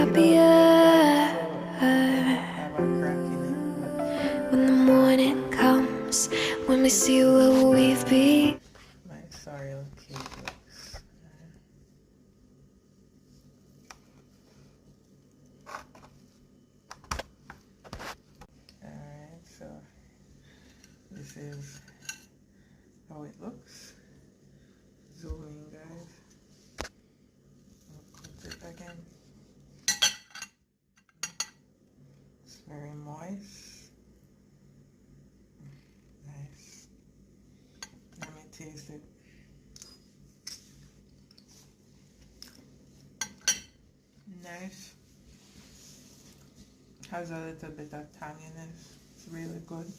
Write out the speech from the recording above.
happier when the morning comes, when we see what we've been. My sorrel cake looks. Alright, so this is how it looks. Zoom in, guys. I'll put it again. It's very moist. Nice. Let me taste it. Nice. Has a little bit of tanginess. It's really good.